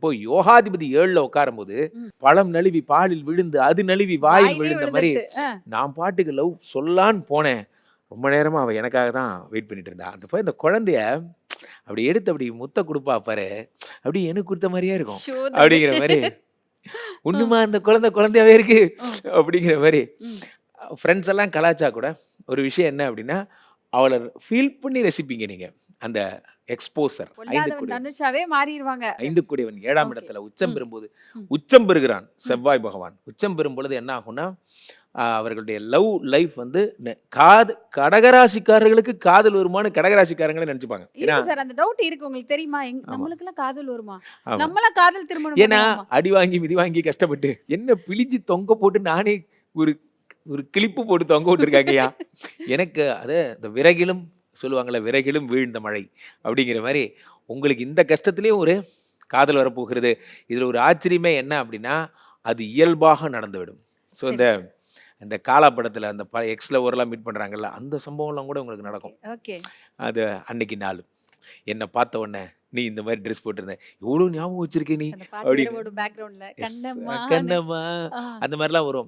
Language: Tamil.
அப்போ யோகாதிபதி 7ல உட்காரும்போது பழம் நழுவி பாலில் விழுந்து அது நழுவி வாயில் வாயிலே விழுந்த மாதிரி விழுந்துட்டு நான் பாட்டுக்கு லவ் சொல்லான்னு போனேன். ரொம்ப நேரமா அவ எனக்காக தான் வெயிட் பண்ணிட்டு இருந்தா. அந்த போய் இந்த குழந்தைய அப்படி எடுத்து அப்படி முத்த கொடுப்பா பாரு, அப்படி எனக்கு கொடுத்த மாதிரியே இருக்கும் ஷோ அப்படிங்கிற தனுஷ் மாதிரி. ஒண்ணுமா அந்த குழந்தையாவே இருக்கு அப்படிங்கிற மாதிரி. ம். ஃப்ரெண்ட்ஸ் எல்லாம் கலாச்சா கூட ஒரு விஷயம் என்ன அப்படின்னா, அவளை ஃபீல் பண்ணி ரசிப்பீங்க நீங்க. அந்த எக்ஸ்போசர் பொல்லாதவன் தனுஷாவே மாறிடுவாங்க. 5 கூடியவன் 7ஆம் ஓகே. இடத்துல உச்சம் ம். பெறும்போது ம். உச்சம் பெறுகிறான் செவ்வாய் பகவான். உச்சம் பெறும் பொழுது என்ன ஆகும்னா, அவர்களுடைய லவ் லைஃப் வந்து கடகராசிக்காரர்களுக்கு காதல் வருமானு கடகராசிக்காரங்களே நினைச்சுப்பாங்க. ஏன்னா இருக்கு சார், அந்த டவுட் இருக்கு. உங்களுக்கு தெரியுமா? ஆமா, நம்மளுக்கெல்லாம் காதல் வருமா? ஆமா. நம்மளாம் காதல் திருமணம் ஏன்னா பண்ணுவோமா? அடி வாங்கி மிதி வாங்கி கஷ்டப்பட்டு என்ன பிழிஞ்சு தொங்க போட்டு நானே ஒரு ஒரு கிளிப்பு போட்டு தொங்க விட்டுருக்காங்கய்யா. எனக்கு அது இந்த விறகிலும் சொல்லுவாங்கல்ல, விறகிலும் வீழ்ந்த மழை அப்படிங்கிற மாதிரி உங்களுக்கு இந்த கஷ்டத்துலேயும் ஒரு காதல் வரப்போகிறது. இதில் ஒரு ஆச்சரியமே என்ன அப்படின்னா, அது இயல்பாக நடந்துவிடும். ஸோ சரி இந்த சார். இந்த காலா படத்தில் அந்த எக்ஸ் லவர்லாம் மீட் பண்ணுறாங்கல்ல, அந்த சம்பவம்லாம் கூட உங்களுக்கு நடக்கும். ஓகே. அது அன்னைக்கு நாள் என்னை பார்த்த உடனே நீ இந்த மாதிரி ட்ரெஸ் போட்டிருந்த, எவ்வளோ ஞாபகம் வச்சிருக்க நீ அந்த பாட்டு வேற அப்படின்னு. ஓடும் பேக்ரவுண்ட்ல. எஸ் கண்ணம்மா கண்ணம்மா ஆ. அந்த மாதிரிலாம் வரும்.